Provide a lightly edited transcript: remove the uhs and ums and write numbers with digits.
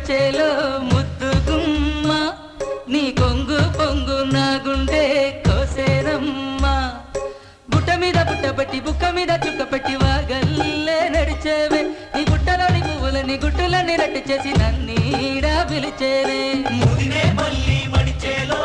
మడిచేలో ముద్దుగుమ్మ నీ కొంగు పొంగు నా గుండె కోసేరమ్మా బుట్ట మీద బుట్ట పెట్టి బుక్క మీద చుక్క పెట్టి వాగల్లే నడిచేవే నీ బుట్టలోని పువ్వులని గుట్టులని రట్టు చేసి నన్నీడా పిలిచేవే ముదినే మళ్ళీ మడిచేలో